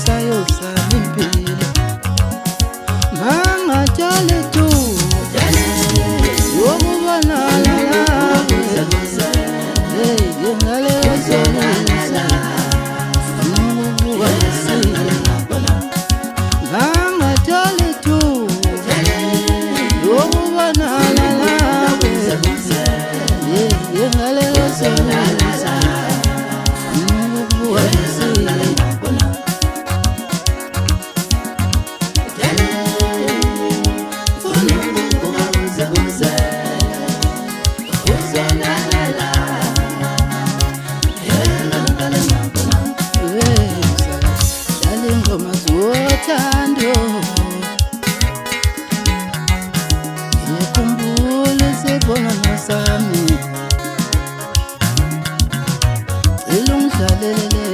sayosala impilo mangatshale tu yokubonana nawe ngaleyosomusa ukubuka mangatshale tu yokubonana nawe ngaleyosomusa ukubuka Thando ngikhumbule sebona sami ilungidlalele